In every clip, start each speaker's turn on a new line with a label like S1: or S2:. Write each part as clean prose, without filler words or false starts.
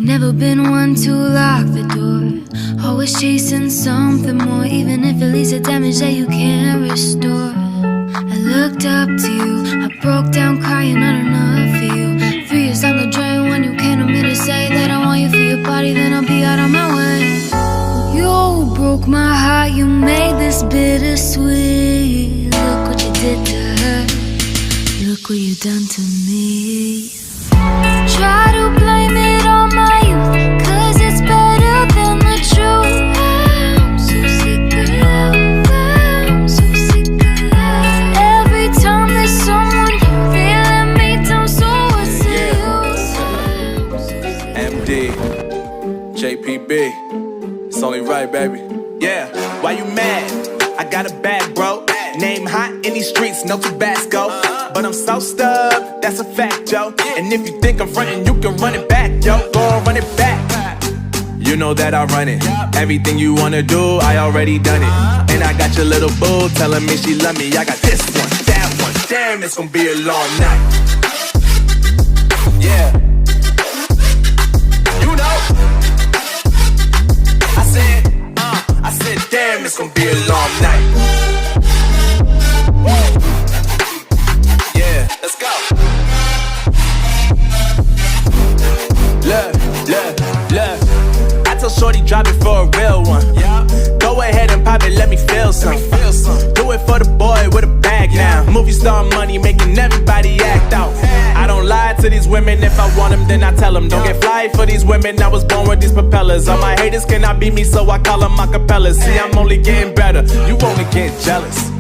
S1: Never been one to lock the door. Always chasing something more, even if it leads to damage that you can't restore. I looked up to you, I broke down crying, not enough for you. 3 years down the drain when you came to me to say that I want you for your body, then I'll be out on my way. You broke my heart, you made this bittersweet. Look what you did to her, look what you done to me. Try to blame it on my youth, cause it's better than the truth. I'm so sick of love, I'm so sick of love. Every time there's someone new, they let me down, so what's the use?
S2: MD, JPB, it's only right, baby.
S3: Yeah, why you mad? I got a bag, bro. Name hot in these streets, no Tabasco. But I'm so stubbed, that's a fact, yo. And if you think I'm frontin', you can run it back, yo. Go and run it back.
S2: You know that I run it. Everything you wanna do, I already done it. And I got your little boo telling me she love me. I got this one, that one. Damn, it's gonna be a long night. Yeah. You know. I said, damn, it's gonna be a long night. Yeah, let's go.
S3: Look. I told Shorty drop it for a real one. Yeah. Go ahead and pop it, let me feel some. Do it for the boy with a bag now. Movie star money making everybody act out. I don't lie to these women, if I want them then I tell them. Don't get fly for these women, I was born with these propellers. All my haters cannot beat me, so I call them acapellas. See, I'm only getting better, you only get jealous.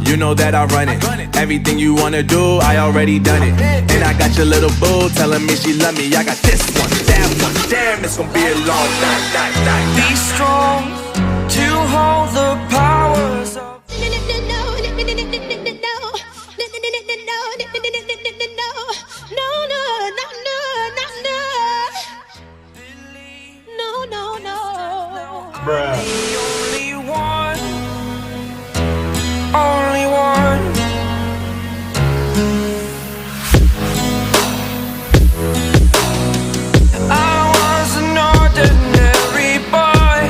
S2: You know that I run it. Everything you wanna do, I already done it. And I got your little boo telling me she love me. I got this one, that one. Damn, it's gonna be a long night.
S4: Be strong to hold the powers of.
S5: Bruh.
S4: Only one. I was an ordinary boy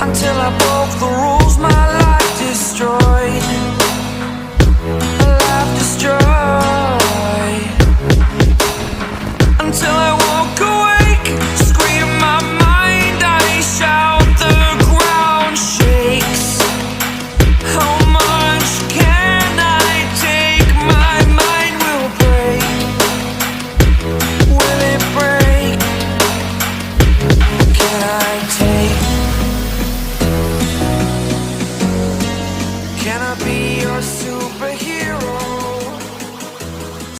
S4: until I broke the rules, my life destroyed. A life destroyed. Until I woke awake, scream my mind, I shout, the ground shakes. How much can I take? My mind will break. Will it break? Can I take?